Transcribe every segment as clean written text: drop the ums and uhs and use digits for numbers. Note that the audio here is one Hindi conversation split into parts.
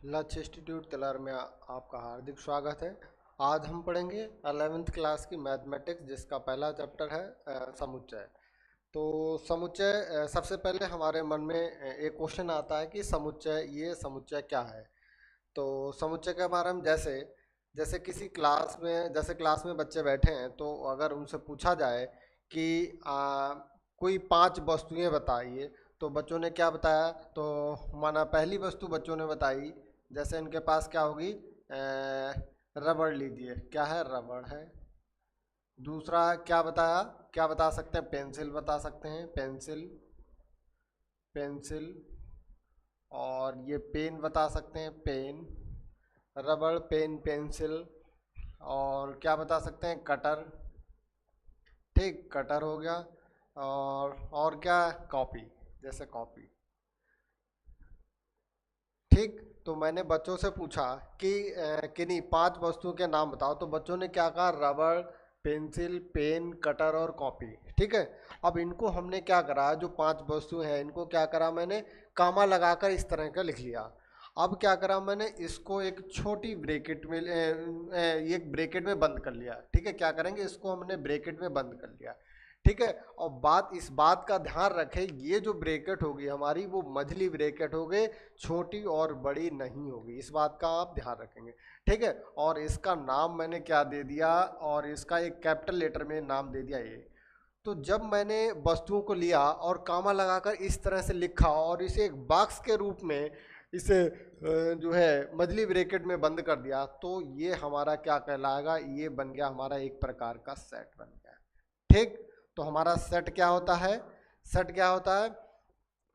लक्ष्य इंस्टीट्यूट तिलार में आपका हार्दिक स्वागत है। आज हम पढ़ेंगे 11वीं क्लास की मैथमेटिक्स, जिसका पहला चैप्टर है समुच्चय। तो समुच्चय, सबसे पहले हमारे मन में एक क्वेश्चन आता है कि समुच्चय क्या है। तो समुच्चय के बारे में जैसे जैसे किसी क्लास में बच्चे बैठे हैं, तो अगर उनसे पूछा जाए कि कोई 5 वस्तुएं बताइए, तो बच्चों ने क्या बताया। तो माना पहली वस्तु बच्चों ने बताई, जैसे इनके पास क्या होगी, रबड़ लीजिए, क्या है, रबड़ है। दूसरा क्या बताया, क्या बता सकते हैं, पेंसिल बता सकते हैं, पेंसिल पेंसिल। और ये पेन बता सकते हैं, पेन। रबड़, पेन, पेंसिल। और क्या बता सकते हैं, कटर। ठीक, कटर हो गया। और क्या, कॉपी, जैसे कॉपी। ठीक। तो मैंने बच्चों से पूछा कि किन्हीं 5 वस्तुओं के नाम बताओ, तो बच्चों ने क्या कहा, रबड़, पेंसिल, पेन, कटर और कॉपी। ठीक है। अब इनको हमने क्या करा, जो 5 वस्तुएं हैं इनको क्या करा, मैंने कामा लगाकर इस तरह का लिख लिया। अब क्या करा मैंने, इसको एक छोटी ब्रैकेट में एक ब्रैकेट में बंद कर लिया। ठीक है, क्या करेंगे, इसको हमने ब्रैकेट में बंद कर लिया। ठीक है। और इस बात का ध्यान रखें, ये जो ब्रैकेट होगी हमारी, वो मझली ब्रैकेट होगी, छोटी और बड़ी नहीं होगी। इस बात का आप ध्यान रखेंगे। ठीक है। और इसका नाम मैंने क्या दे दिया, और इसका एक कैपिटल लेटर में नाम दे दिया ए। तो जब मैंने वस्तुओं को लिया और कामा लगाकर इस तरह से लिखा और इसे एक बॉक्स के रूप में इसे जो है मझली ब्रैकेट में बंद कर दिया, तो ये हमारा क्या कहलाएगा, ये बन गया हमारा एक प्रकार का सेट बन गया। ठीक। तो हमारा सेट क्या होता है, सेट क्या होता है,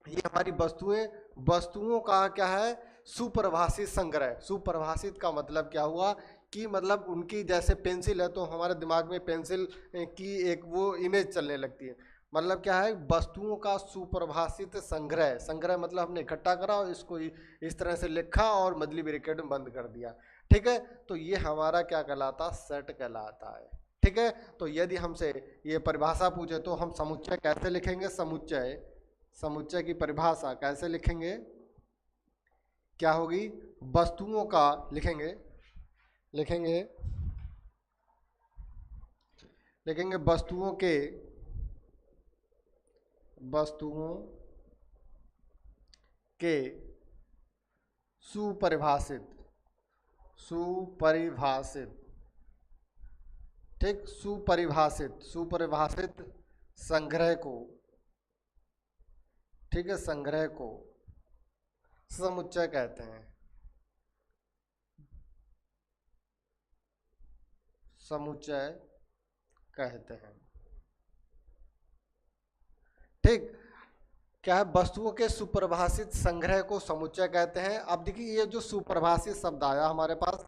ये हमारी वस्तुओं का क्या है, सुपरिभाषित संग्रह। सुपरिभाषित का मतलब क्या हुआ कि मतलब उनकी, जैसे पेंसिल है तो हमारे दिमाग में पेंसिल की एक वो इमेज चलने लगती है। मतलब क्या है, वस्तुओं का सुपरिभाषित संग्रह। संग्रह मतलब हमने इकट्ठा करा और इसको इस तरह से लिखा और मछली ब्रैकेट में बंद कर दिया। ठीक है। तो ये हमारा क्या कहलाता, सेट कहलाता है। ठीक है। तो यदि हमसे ये परिभाषा पूछे तो हम समुच्चय कैसे लिखेंगे, समुच्चय की परिभाषा कैसे लिखेंगे, क्या होगी, वस्तुओं का लिखेंगे लिखेंगे लिखेंगे वस्तुओं के सुपरिभाषित सुपरिभाषित ठीक, सुपरिभाषित संग्रह को, ठीक है, संग्रह को समुच्चय कहते हैं। समुच्चय कहते हैं। ठीक। क्या है, वस्तुओं के सुपरिभाषित संग्रह को समुच्चय कहते हैं। अब देखिए, ये जो सुपरिभाषित शब्द आया हमारे पास,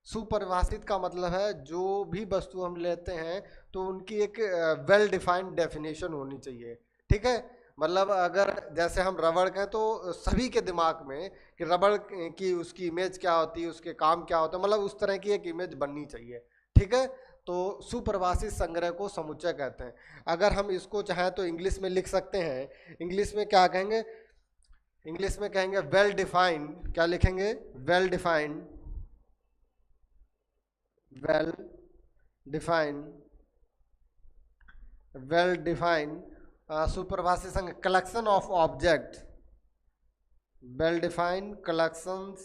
सुपरिभाषित का मतलब है जो भी वस्तु हम लेते हैं तो उनकी एक वेल डिफाइंड डेफिनेशन होनी चाहिए। ठीक है। मतलब अगर जैसे हम रबड़ कहें तो सभी के दिमाग में कि रबड़ की उसकी इमेज क्या होती है, उसके काम क्या होते हैं, मतलब उस तरह की एक इमेज बननी चाहिए। ठीक है। तो सुपरिभाषित संग्रह को समुच्चय कहते हैं। अगर हम इसको चाहें तो इंग्लिश में लिख सकते हैं। इंग्लिश में क्या कहेंगे, इंग्लिश में कहेंगे वेल डिफाइंड। क्या लिखेंगे, well defined, well defined well defined सुपरिभाषित संघ, collection of object, well defined collection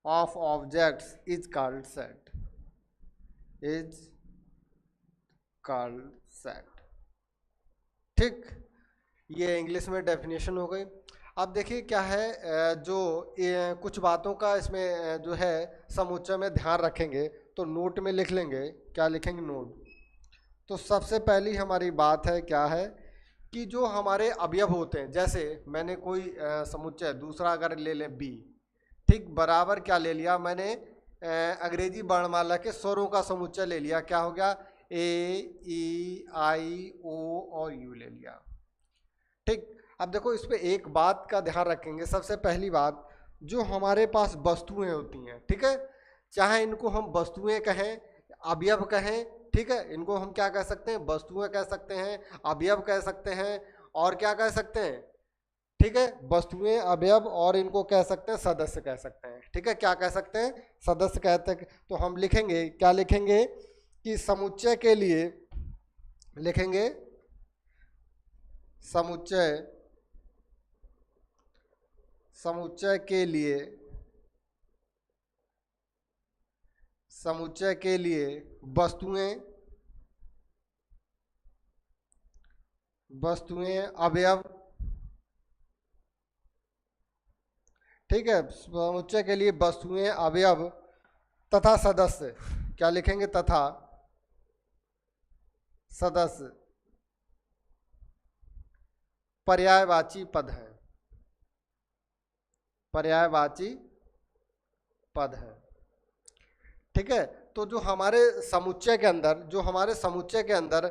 of objects is called set, is called set. ठीक। ये इंग्लिश में डेफिनेशन हो गई। अब देखिए क्या है, जो कुछ बातों का इसमें जो है समुच्चय में ध्यान रखेंगे, तो नोट में लिख लेंगे। क्या लिखेंगे, नोट। तो सबसे पहली हमारी बात है, क्या है कि जो हमारे अवयव होते हैं, जैसे मैंने कोई समुच्चय दूसरा अगर ले लें बी, ठीक, बराबर क्या ले लिया मैंने, अंग्रेजी वर्णमाला के स्वरों का समुच्चय ले लिया। क्या हो गया, ए, ई, आई, ओ और यू ले लिया। ठीक। अब देखो, इस पे एक बात का ध्यान रखेंगे। सबसे पहली बात, जो हमारे पास वस्तुएं होती हैं, ठीक है, चाहे इनको हम वस्तुएं कहें, अवयव कहें, ठीक है, इनको हम क्या कह सकते हैं, वस्तुएं कह सकते हैं, अवयव कह सकते हैं, और क्या कह सकते हैं, ठीक है, वस्तुएं, अवयव, और इनको कह सकते हैं सदस्य कह सकते हैं, ठीक है, क्या कह सकते हैं, सदस्य कहते हैं। तो हम लिखेंगे, क्या लिखेंगे कि समुच्चय के लिए लिखेंगे, समुच्चय, समुच्चय के लिए, समुच्चय के लिए वस्तुएं, वस्तुएं, अवयव, ठीक है, समुच्चय के लिए वस्तुएं, अवयव तथा सदस्य, क्या लिखेंगे, तथा सदस्य पर्यायवाची पद है, पर्यायवाची पद है, ठीक है। तो जो हमारे समुच्चय के अंदर, जो हमारे समुच्चय के अंदर,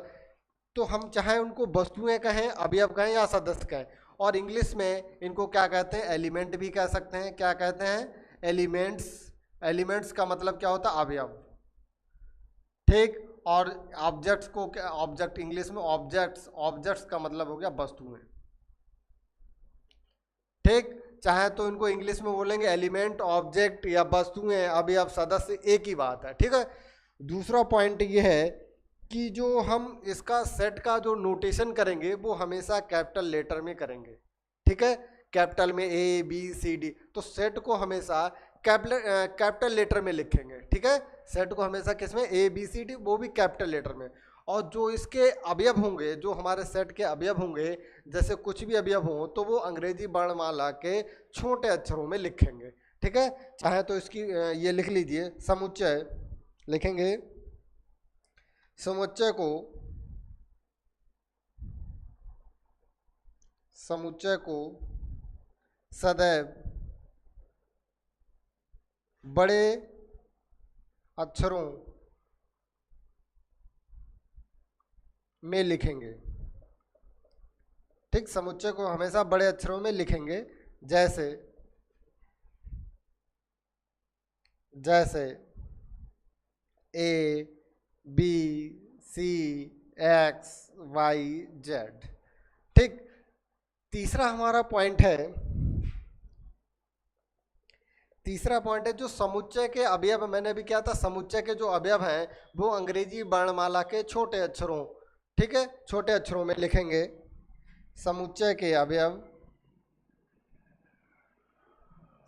तो हम चाहे उनको वस्तुएं कहें, अवयव कहें या सदस्य कहें, और इंग्लिश में इनको क्या कहते हैं, एलिमेंट भी कह सकते हैं, क्या कहते हैं, एलिमेंट्स। एलिमेंट्स का मतलब क्या होता है, अवयव, ठीक। और ऑब्जेक्ट्स को क्या, ऑब्जेक्ट इंग्लिश में ऑब्जेक्ट्स, ऑब्जेक्ट्स का मतलब हो गया वस्तुएं, ठीक। चाहे तो इनको इंग्लिश में बोलेंगे एलिमेंट, ऑब्जेक्ट या वस्तुएं, अवयव, सदस्य, एक ही बात है, ठीक है। दूसरा पॉइंट ये है कि जो हम इसका सेट का जो नोटेशन करेंगे वो हमेशा कैपिटल लेटर में करेंगे, ठीक है, कैपिटल में ए बी सी डी, तो सेट को हमेशा कैपिटल लेटर में लिखेंगे, ठीक है, सेट को हमेशा किसमें, ए बी सी डी, वो भी कैपिटल लेटर में। और जो इसके अवयव होंगे, जो हमारे सेट के अवयव होंगे, जैसे कुछ भी अवयव हों तो वो अंग्रेजी वर्णमाला के छोटे अक्षरों में लिखेंगे, ठीक है। चाहे तो इसकी ये लिख लीजिए, समुच्चय लिखेंगे, समुच्चय को, समुच्चय को सदैव बड़े अक्षरों में लिखेंगे, ठीक, समुच्चय को हमेशा बड़े अक्षरों में लिखेंगे, जैसे, जैसे A B C X Y Z, ठीक। तीसरा हमारा पॉइंट है, तीसरा पॉइंट है जो समुच्चय के अवयव, मैंने भी क्या था, समुच्चय के जो अवयव हैं वो अंग्रेजी वर्णमाला के छोटे अक्षरों, ठीक है, छोटे अक्षरों में लिखेंगे। समुच्चय के अवयव,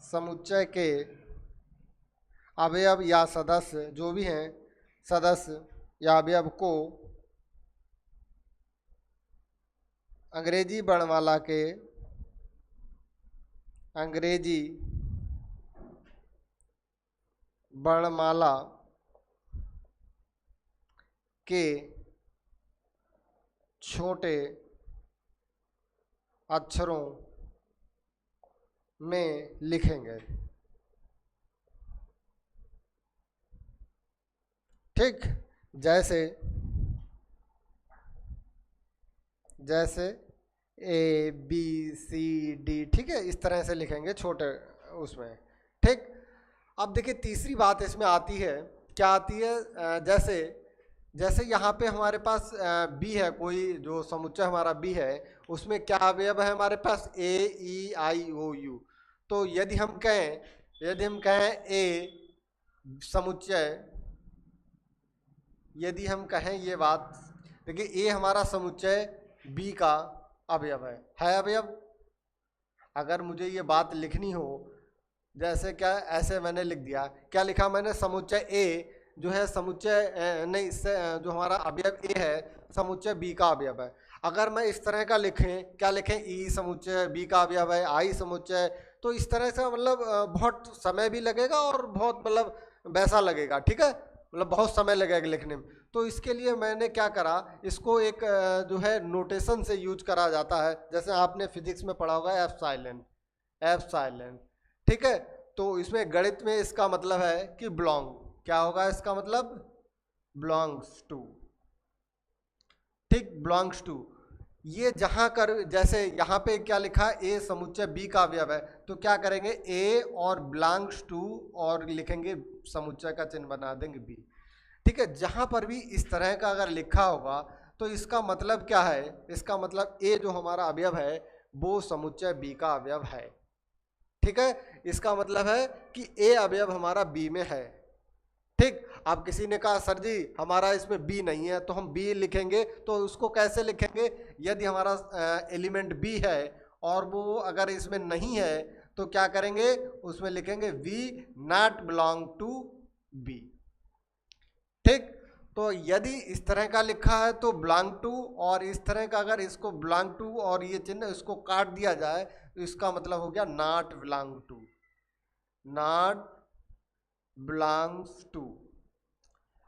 समुच्चय के अवयव या सदस्य, जो भी हैं सदस्य या अवयव को अंग्रेजी वर्णमाला के, अंग्रेजी वर्णमाला के छोटे अक्षरों में लिखेंगे, ठीक। जैसे, जैसे ए बी सी डी, ठीक है, इस तरह से लिखेंगे छोटे उसमें, ठीक। अब देखिए तीसरी बात इसमें आती है, क्या आती है, जैसे, जैसे यहाँ पे हमारे पास बी है, कोई जो समुच्चय हमारा बी है, उसमें क्या अवयव है हमारे पास, ए ई आई ओ यू। तो यदि हम कहें, यदि हम कहें ए समुच्चय, यदि हम कहें ये बात, देखिए ए हमारा समुच्चय बी का अवयव है अवयव। अगर मुझे ये बात लिखनी हो, जैसे क्या, ऐसे मैंने लिख दिया, क्या लिखा मैंने, समुच्चय ए जो है समुच्चय नहीं, जो हमारा अवयव ए है समुच्चय बी का अवयव है। अगर मैं इस तरह का लिखें, क्या लिखें, ई समुच्चय बी का अवयव है, आई समुच्चय, तो इस तरह से मतलब बहुत समय भी लगेगा और बहुत मतलब वैसा लगेगा, ठीक है, मतलब बहुत समय लगेगा लिखने में। तो इसके लिए मैंने क्या करा, इसको एक जो है नोटेशन से यूज करा जाता है, जैसे आपने फिजिक्स में पढ़ा होगा एफ साइलेंट, एफ साइलेंट, ठीक है। तो इसमें गणित में इसका मतलब है कि बिलोंग, क्या होगा इसका मतलब, बिलोंग्स टू, ठीक, बिलोंग्स टू। ये जहां कर, जैसे यहाँ पे क्या लिखा, ए समुच्चय बी का अवयव है, तो क्या करेंगे, ए और बिलोंग्स टू और लिखेंगे समुच्चय का चिन्ह बना देंगे बी, ठीक है। जहां पर भी इस तरह का अगर लिखा होगा तो इसका मतलब क्या है, इसका मतलब ए जो हमारा अवयव है वो समुच्चय बी का अवयव है। ठीक है, इसका मतलब है कि ए अवयव हमारा बी में है। ठीक, अब किसी ने कहा सर जी हमारा इसमें बी नहीं है, तो हम बी लिखेंगे, तो उसको कैसे लिखेंगे? यदि हमारा एलिमेंट बी है और वो अगर इसमें नहीं है तो क्या करेंगे, उसमें लिखेंगे we not belong to B. ठीक, तो यदि इस तरह का लिखा है तो बिलोंग टू, और इस तरह का अगर इसको बिलोंग टू और ये चिन्ह इसको काट दिया जाए तो इसका मतलब हो गया not belong to, not belongs to.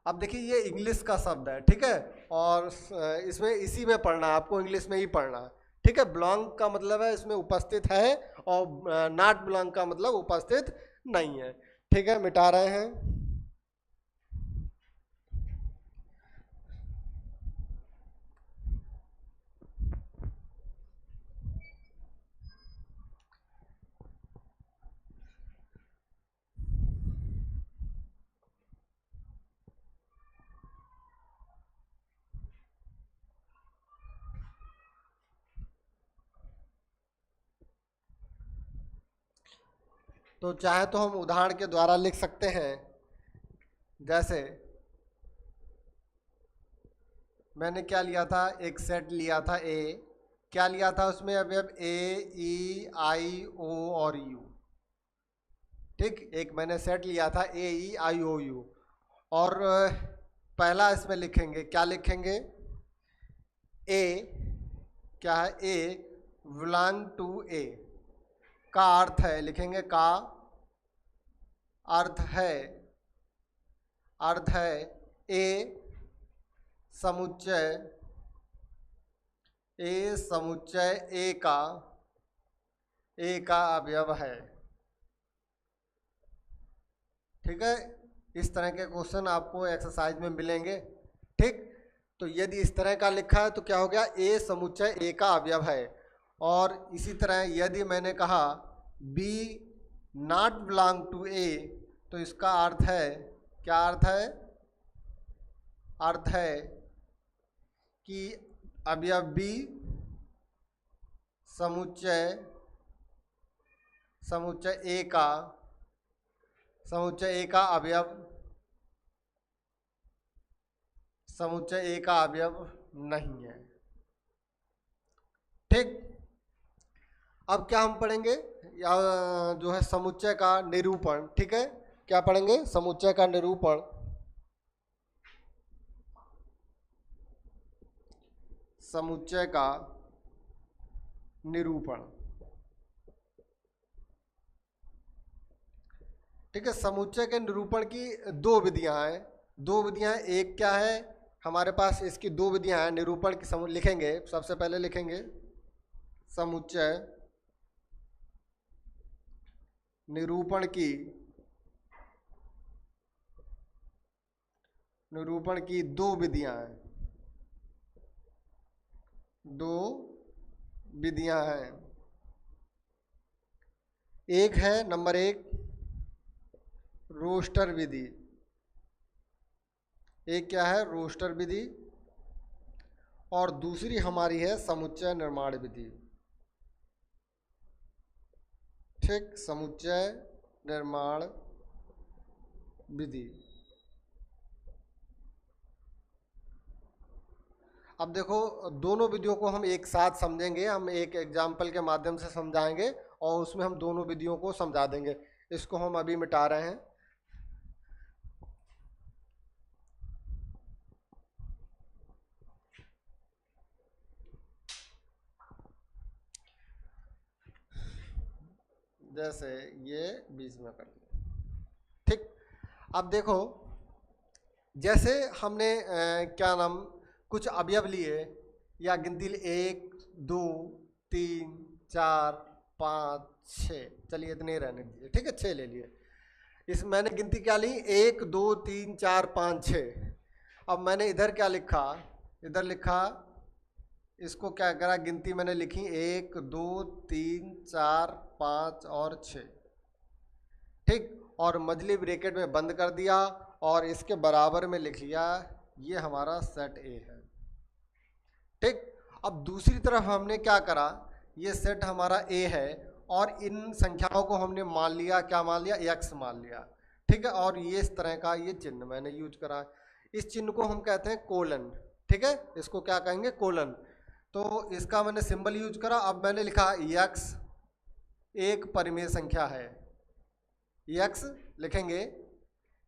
अब देखिए ये इंग्लिश का शब्द है, ठीक है, और इसमें इसी में पढ़ना है आपको, इंग्लिश में ही पढ़ना है। ठीक है, बिलोंग का मतलब है इसमें उपस्थित है, और नॉट बिलोंग का मतलब उपस्थित नहीं है। ठीक है, मिटा रहे हैं। तो चाहे तो हम उदाहरण के द्वारा लिख सकते हैं। जैसे मैंने क्या लिया था, एक सेट लिया था ए, क्या लिया था उसमें अवयव ए, ई, आई, ओ और यू। ठीक, एक मैंने सेट लिया था ए, ई, आई, ओ, यू, और पहला इसमें लिखेंगे, क्या लिखेंगे, ए, क्या है, ए बिलोंग टू ए, का अर्थ है, लिखेंगे का अर्थ है, अर्थ है ए समुच्चय, ए समुच्चय ए का अवयव है। ठीक है, इस तरह के क्वेश्चन आपको एक्सरसाइज में मिलेंगे। ठीक, तो यदि इस तरह का लिखा है तो क्या हो गया, ए समुच्चय ए का अवयव है। और इसी तरह यदि मैंने कहा बी नॉट बिलोंग टू ए, तो इसका अर्थ है, क्या अर्थ है, अर्थ है कि अवयव बी समुच्चय समुच्चय ए का, समुच्चय ए का अवयव, समुच्चय ए का अवयव नहीं है। ठीक, अब क्या हम पढ़ेंगे, या जो है समुच्चय का निरूपण। ठीक है, क्या पढ़ेंगे, समुच्चय का निरूपण। समुच्चय का निरूपण। ठीक है, समुच्चय के निरूपण की दो विधियां हैं, दो विधियां। एक क्या है हमारे पास, इसकी दो विधियां हैं निरूपण की, लिखेंगे, सबसे पहले लिखेंगे समुच्चय निरूपण की, निरूपण की दो विधियां हैं, दो विधियां हैं। एक है, नंबर एक, रोस्टर विधि। एक क्या है, रोस्टर विधि, और दूसरी हमारी है समुच्चय निर्माण विधि। ठीक, समुच्चय निर्माण विधि। अब देखो दोनों विधियों को हम एक साथ समझेंगे, हम एक एग्जाम्पल के माध्यम से समझाएंगे और उसमें हम दोनों विधियों को समझा देंगे। इसको हम अभी मिटा रहे हैं। जैसे ये बीच में कर दिया। ठीक, अब देखो जैसे हमने क्या नाम, कुछ अवयव लिए या गिनती 1 2 3 4 5 6, चलिए इतने रहने दीजिए। ठीक है, 6 ले लिए। इस मैंने गिनती क्या ली, 1 2 3 4 5 6। अब मैंने इधर क्या लिखा, इधर लिखा, इसको क्या करा, गिनती मैंने लिखी 1 2 3 4 5 और 6। ठीक, और मजली ब्रैकेट में बंद कर दिया और इसके बराबर में लिख लिया, ये हमारा सेट ए है। ठीक। अब दूसरी तरफ हमने क्या करा, ये सेट हमारा ए है और इन संख्याओं को हमने मान लिया, क्या मान लिया, एक्स मान लिया, ठीक है। और ये इस तरह का ये चिन्ह मैंने यूज करा, इस चिन्ह को हम कहते हैं कोलन, ठीक है, इसको क्या कहेंगे, कोलन। तो इसका मैंने सिंबल यूज करा। अब मैंने लिखा एक्स एक परिमेय संख्या है, एक्स लिखेंगे,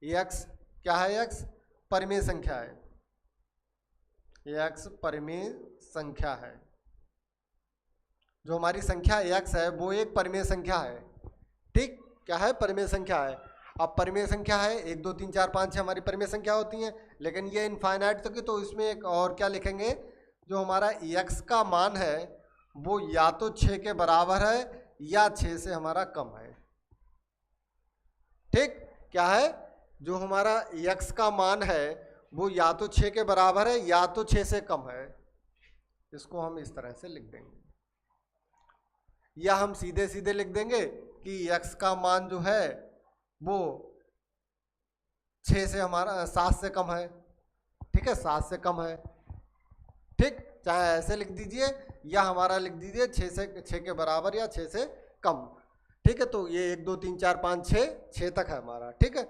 एक्स क्या है, एक्स परिमेय संख्या है, एक्स परिमेय संख्या है। जो हमारी संख्या एक्स है वो एक परिमेय संख्या है, ठीक, क्या है, परिमेय संख्या है। अब परिमेय संख्या है, 1 2 3 4 5 6 हमारी परिमेय संख्या होती हैं, लेकिन ये इनफाइनाइट तक की, तो इसमें एक और क्या लिखेंगे, जो हमारा एक्स का मान है वो या तो 6 के बराबर है या 6 से हमारा कम है, ठीक, क्या है, जो हमारा एक्स का मान है वो या तो 6 के बराबर है या तो 6 से कम है। इसको हम इस तरह से लिख देंगे, या हम सीधे सीधे लिख देंगे कि x का मान जो है वो 6 से हमारा 7 से कम है, ठीक है, 7 से कम है, ठीक, चाहे ऐसे लिख दीजिए या हमारा लिख दीजिए 6 के बराबर या 6 से कम, ठीक है। तो ये 1 2 3 4 5 6 तक है हमारा, ठीक है।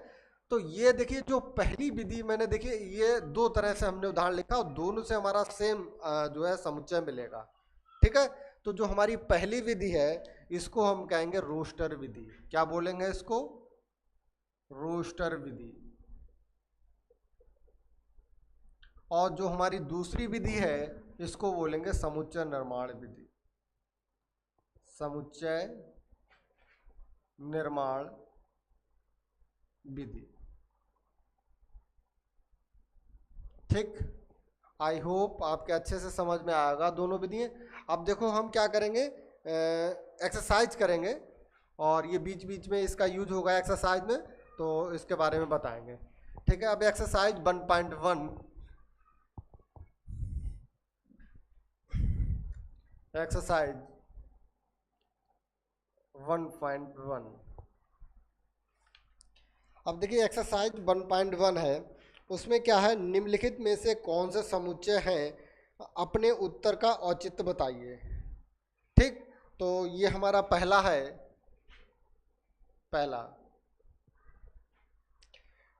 तो ये देखिए जो पहली विधि मैंने, देखिए ये दो तरह से हमने उदाहरण लिखा और दोनों से हमारा सेम जो है समुच्चय मिलेगा, ठीक है। तो जो हमारी पहली विधि है इसको हम कहेंगे रोस्टर विधि, क्या बोलेंगे इसको, रोस्टर विधि। और जो हमारी दूसरी विधि है इसको बोलेंगे समुच्चय निर्माण विधि, समुच्चय निर्माण विधि, ठीक। आई होप आपके अच्छे से समझ में आएगा दोनों विधियाँ। अब देखो हम क्या करेंगे, एक्सरसाइज करेंगे और ये बीच बीच में इसका यूज होगा एक्सरसाइज में, तो इसके बारे में बताएंगे, ठीक है। अब एक्सरसाइज 1.1, एक्सरसाइज 1.1। अब देखिए एक्सरसाइज 1.1 है, उसमें क्या है, निम्नलिखित में से कौन से समुच्चय हैं, अपने उत्तर का औचित्य बताइए, ठीक। तो ये हमारा पहला है, पहला,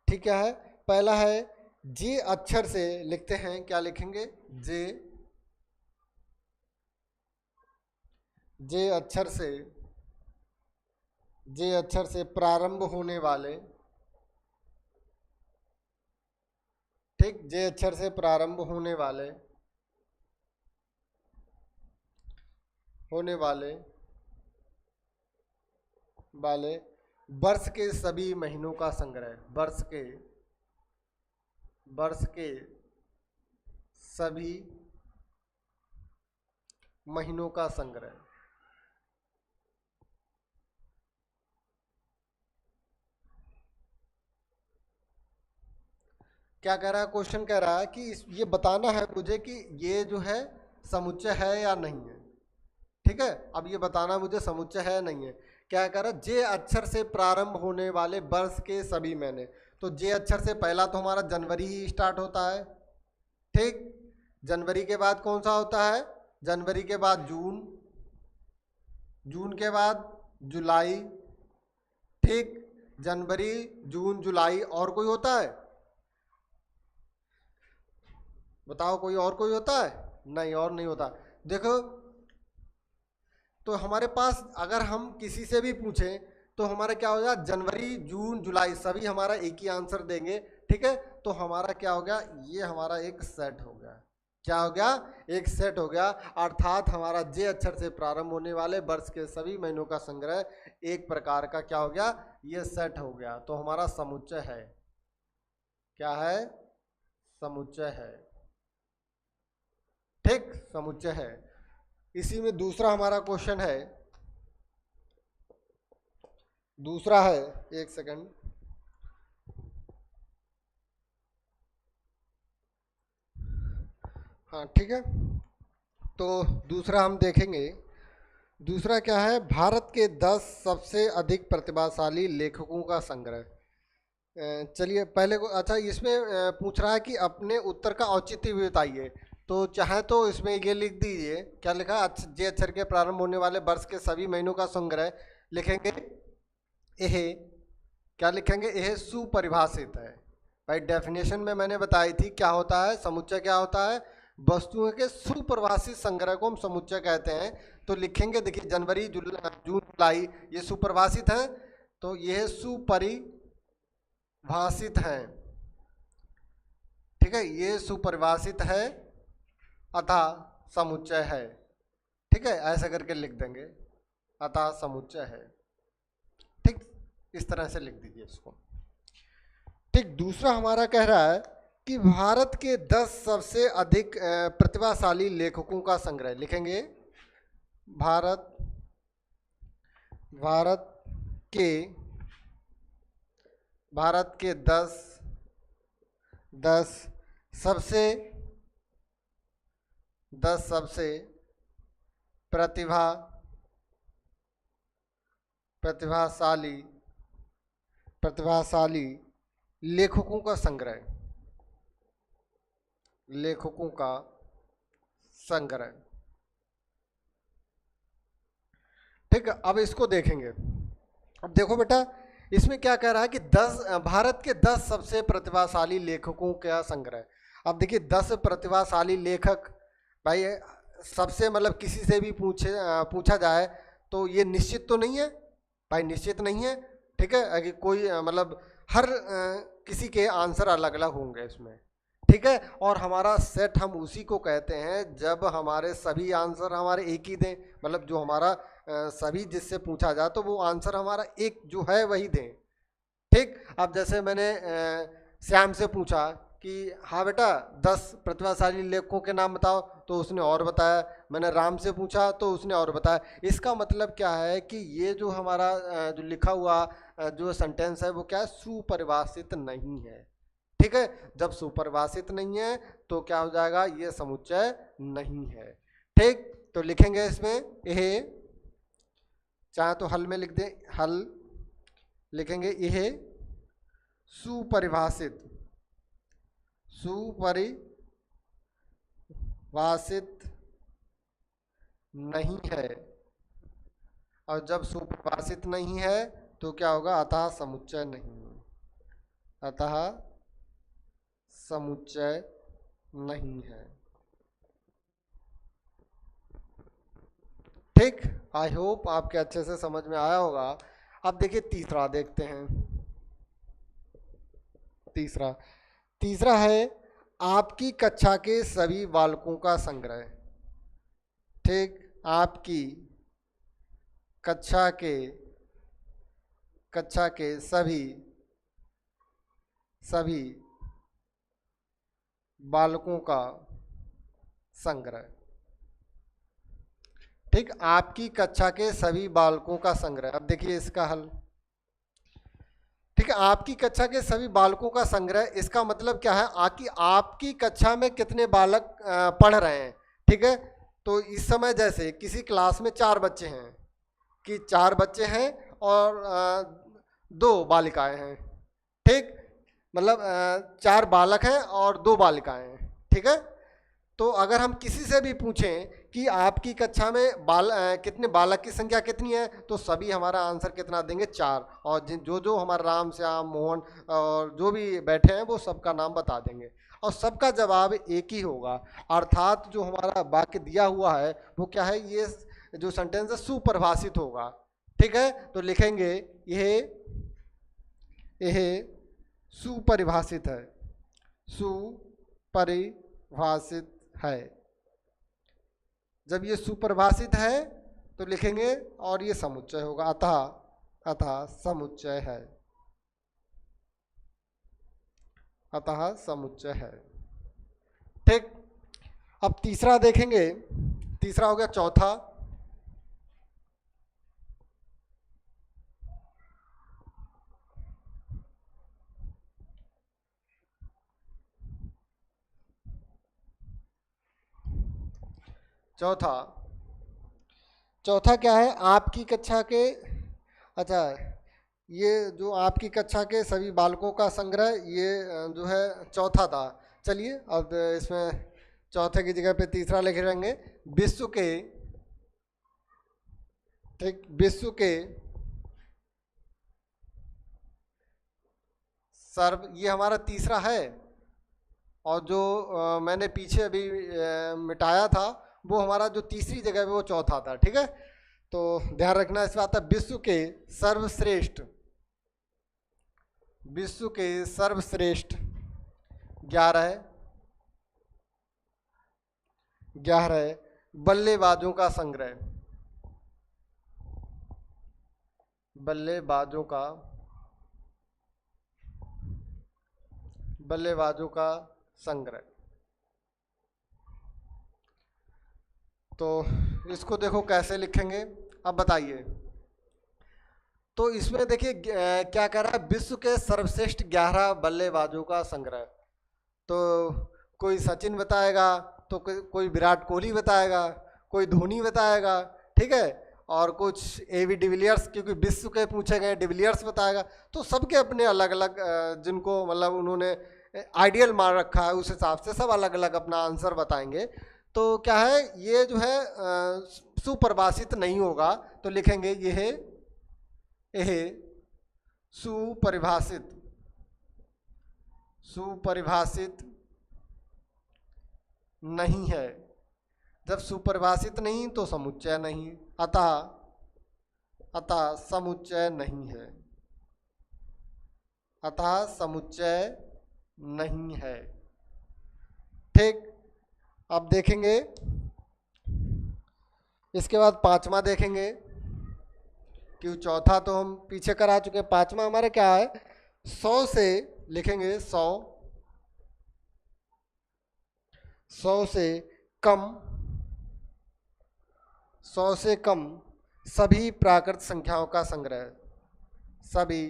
ठीक है, पहला है जे अक्षर से लिखते हैं, क्या लिखेंगे, जे अक्षर से प्रारंभ होने वाले, ठीक, जे अक्षर से प्रारंभ होने वाले वर्ष के सभी महीनों का संग्रह, वर्ष के सभी महीनों का संग्रह। क्या कह रहा है, क्वेश्चन कह रहा है कि ये बताना है मुझे कि ये जो है समुच्चय है या नहीं है, ठीक है। अब ये बताना मुझे समुच्चय है या नहीं है। क्या कह रहा है, जे अक्षर से प्रारंभ होने वाले वर्ष के सभी महीने, तो जे अक्षर से पहला तो हमारा जनवरी ही स्टार्ट होता है, ठीक, जनवरी के बाद कौन सा होता है, जनवरी के बाद जून, जून के बाद जुलाई, ठीक, जनवरी जून जुलाई, और कोई होता है, बताओ, कोई और कोई होता है, नहीं, और नहीं होता। देखो तो हमारे पास अगर हम किसी से भी पूछें तो हमारा क्या हो गया, जनवरी जून जुलाई सभी हमारा एक ही आंसर देंगे, ठीक है। तो हमारा क्या हो गया, ये हमारा एक सेट हो गया, क्या हो गया, एक सेट हो गया, अर्थात हमारा जे अक्षर से प्रारंभ होने वाले वर्ष के सभी महीनों का संग्रह एक प्रकार का क्या हो गया, ये सेट हो गया। तो हमारा समुच्चय है, क्या है, समुच्चय है, ठीक, समुच्चय है। इसी में दूसरा हमारा क्वेश्चन है, दूसरा है, एक सेकंड, हाँ ठीक है। तो दूसरा हम देखेंगे, दूसरा क्या है, भारत के 10 सबसे अधिक प्रतिभाशाली लेखकों का संग्रह। चलिए पहले को, अच्छा इसमें पूछ रहा है कि अपने उत्तर का औचित्य भी बताइए, तो चाहे तो इसमें ये लिख दीजिए, क्या लिखा है, जे अक्षर के प्रारंभ होने वाले वर्ष के सभी महीनों का संग्रह लिखेंगे। यह क्या लिखेंगे, यह सुपरिभाषित है। भाई डेफिनेशन में मैंने बताई थी क्या होता है, समुच्चय क्या होता है, वस्तुओं के सुपरिभाषित संग्रह को हम समुच्चय कहते हैं। तो लिखेंगे, देखिए जनवरी जून जुलाई ये सुपरिभाषित है, तो यह सुपरिभाषित है, ठीक है, ये सुपरिभाषित है अतः समुच्चय है, ठीक है, ऐसा करके लिख देंगे, अतः समुच्चय है, ठीक, इस तरह से लिख दीजिए इसको। ठीक, दूसरा हमारा कह रहा है कि भारत के 10 सबसे अधिक प्रतिभाशाली लेखकों का संग्रह लिखेंगे। भारत के 10 सबसे प्रतिभाशाली लेखकों का संग्रह, ठीक है। अब इसको देखेंगे, अब देखो बेटा इसमें क्या कह रहा है कि 10 भारत के 10 सबसे प्रतिभाशाली लेखकों का संग्रह। अब देखिए 10 प्रतिभाशाली लेखक, भाई सबसे मतलब किसी से भी पूछा जाए तो ये निश्चित तो नहीं है भाई, निश्चित नहीं है, ठीक है, अगर कोई मतलब हर किसी के आंसर अलग अलग होंगे इसमें, ठीक है। और हमारा सेट हम उसी को कहते हैं जब हमारे सभी आंसर हमारे एक ही दें, मतलब जो हमारा सभी जिससे पूछा जाए तो वो आंसर हमारा एक जो है वही दें, ठीक। अब जैसे मैंने श्याम से पूछा कि हाँ बेटा 10 प्रतिभाशाली लेखकों के नाम बताओ, तो उसने और बताया। मैंने राम से पूछा तो उसने और बताया। इसका मतलब क्या है कि ये जो हमारा जो लिखा हुआ जो सेंटेंस है वो क्या है, सुपरिभाषित नहीं है, ठीक है। जब सुपरिभाषित नहीं है तो क्या हो जाएगा, ये समुच्चय नहीं है, ठीक। तो लिखेंगे इसमें यह, चाहे तो हल में लिख दें, हल लिखेंगे यह सुपरिभाषित नहीं है। और जब सुपरिभाषित नहीं है तो क्या होगा, अतः समुच्चय नहीं, अतः समुच्चय नहीं है, ठीक। आई होप आपके अच्छे से समझ में आया होगा। अब देखिए तीसरा देखते हैं। तीसरा है आपकी कक्षा के सभी बालकों का संग्रह, ठीक। आपकी कक्षा के सभी बालकों का संग्रह, ठीक। आपकी कक्षा के सभी बालकों का संग्रह। अब देखिए इसका हल, ठीक है। आपकी कक्षा के सभी बालकों का संग्रह, इसका मतलब क्या है कि आपकी कक्षा में कितने बालक पढ़ रहे हैं, ठीक है। तो इस समय जैसे किसी क्लास में 4 बच्चे हैं, कि 4 बच्चे हैं और 2 बालिकाएं हैं, ठीक। मतलब 4 बालक हैं और 2 बालिकाएं हैं, ठीक है। तो अगर हम किसी से भी पूछें कि आपकी कक्षा में कितने बालक की संख्या कितनी है, तो सभी हमारा आंसर कितना देंगे, 4। और जो हमारा राम, श्याम, मोहन और जो भी बैठे हैं वो सबका नाम बता देंगे और सबका जवाब एक ही होगा। अर्थात जो हमारा वाक्य दिया हुआ है वो क्या है, ये जो सेंटेंस है सुपरिभाषित होगा, ठीक है। तो लिखेंगे यह सुपरिभाषित है, सुपरिभाषित है। जब ये सुपरिभाषित है तो लिखेंगे और ये समुच्चय होगा, अतः समुच्चय है, अतः समुच्चय है, ठीक। अब तीसरा देखेंगे, तीसरा हो गया चौथा। चौथा क्या है, आपकी कक्षा के, अच्छा ये जो आपकी कक्षा के सभी बालकों का संग्रह, ये जो है चौथा था। चलिए अब इसमें चौथे की जगह पे तीसरा लिख लेंगे, विश्व के, ठीक, विश्व के सर्व, ये हमारा तीसरा है। और जो मैंने पीछे अभी मिटाया था वो हमारा जो तीसरी जगह पे वो चौथा था, ठीक है। तो ध्यान रखना इस बात का, विश्व के सर्वश्रेष्ठ, विश्व के सर्वश्रेष्ठ 11 बल्लेबाजों का संग्रह, बल्लेबाजों का संग्रह। तो इसको देखो कैसे लिखेंगे, अब बताइए। तो इसमें देखिए क्या कह रहा है, विश्व के सर्वश्रेष्ठ 11 बल्लेबाजों का संग्रह। तो कोई सचिन बताएगा, तो कोई विराट कोहली बताएगा, कोई धोनी बताएगा, ठीक है, और कुछ एवी डिविलियर्स, क्योंकि विश्व के पूछे गए, डिविलियर्स बताएगा। तो सबके अपने अलग अलग जिनको मतलब उन्होंने आइडियल मान रखा है, उस हिसाब से सब अलग अलग अपना आंसर बताएंगे। तो क्या है, ये जो है सुपरिभाषित नहीं होगा, तो लिखेंगे यह सुपरिभाषित नहीं है। जब सुपरिभाषित नहीं तो समुच्चय नहीं, अतः समुच्चय नहीं है, अतः समुच्चय नहीं है, ठीक। अब देखेंगे इसके बाद पांचवा देखेंगे, क्यों चौथा तो हम पीछे करा चुके हैं। पांचवा हमारा क्या है, 100 से लिखेंगे 100 से कम, 100 से कम सभी प्राकृत संख्याओं का संग्रह, सभी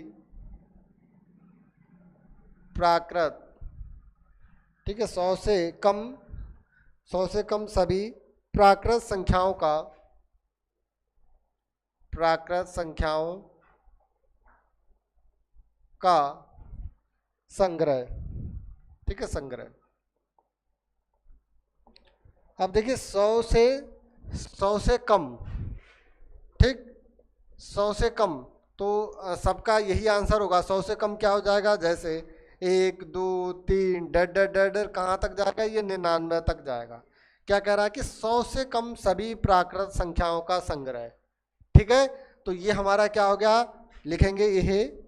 प्राकृत, ठीक है, 100 से कम सभी प्राकृत संख्याओं का संग्रह, ठीक है, संग्रह। अब देखिए 100 से कम, ठीक, 100 से कम, तो सबका यही आंसर होगा। 100 से कम क्या हो जाएगा, जैसे 1 2 3 डर कहाँ तक जाएगा, ये 99 तक जाएगा। क्या कह रहा है कि 100 से कम सभी प्राकृत संख्याओं का संग्रह, ठीक है। तो ये हमारा क्या हो गया, लिखेंगे यह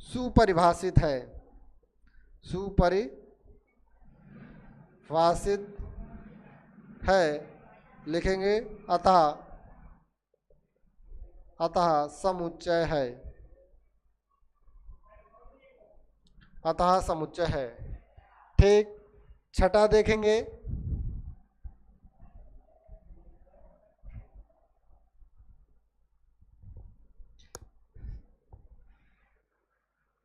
सुपरिभाषित है, सुपरिभाषित है, लिखेंगे अतः समुच्चय है, अतः समुच्चय है, ठीक। छठा देखेंगे,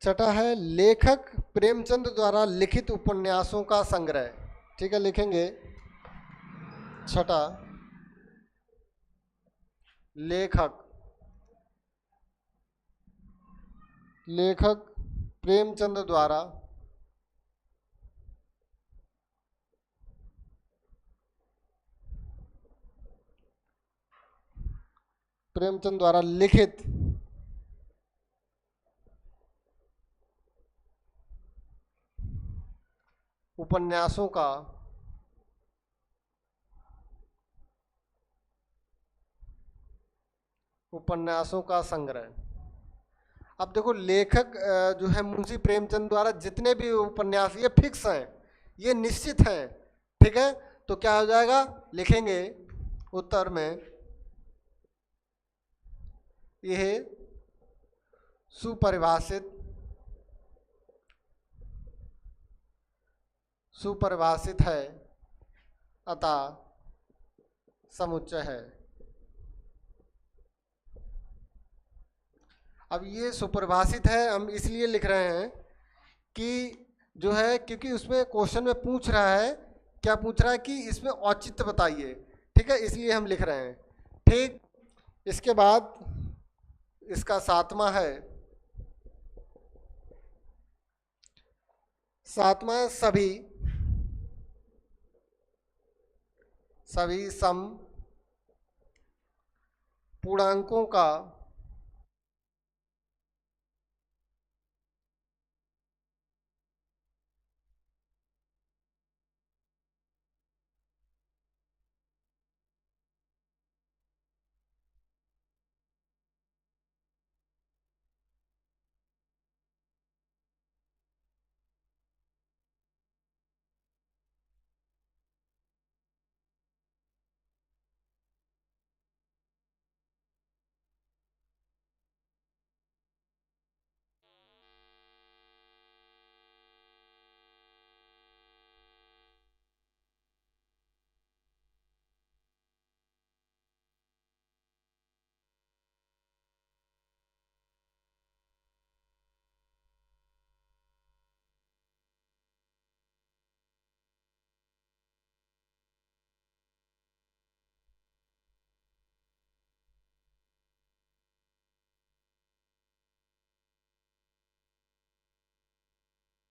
छठा है लेखक प्रेमचंद द्वारा लिखित उपन्यासों का संग्रह, ठीक है, लिखेंगे छठा, लेखक प्रेमचंद द्वारा लिखित उपन्यासों का संग्रह। अब देखो लेखक जो है मुंशी प्रेमचंद द्वारा जितने भी उपन्यास, ये फिक्स हैं, ये निश्चित हैं, ठीक है। तो क्या हो जाएगा, लिखेंगे उत्तर में यह सुपरिभाषित है, अतः समुच्चय है। अब ये सुपरिभाषित है हम इसलिए लिख रहे हैं कि जो है, क्योंकि उसमें क्वेश्चन में पूछ रहा है, क्या पूछ रहा है कि इसमें औचित्य बताइए, ठीक है, इसलिए हम लिख रहे हैं, ठीक। इसके बाद इसका सातवां है, सभी सभी सम पूर्णांकों का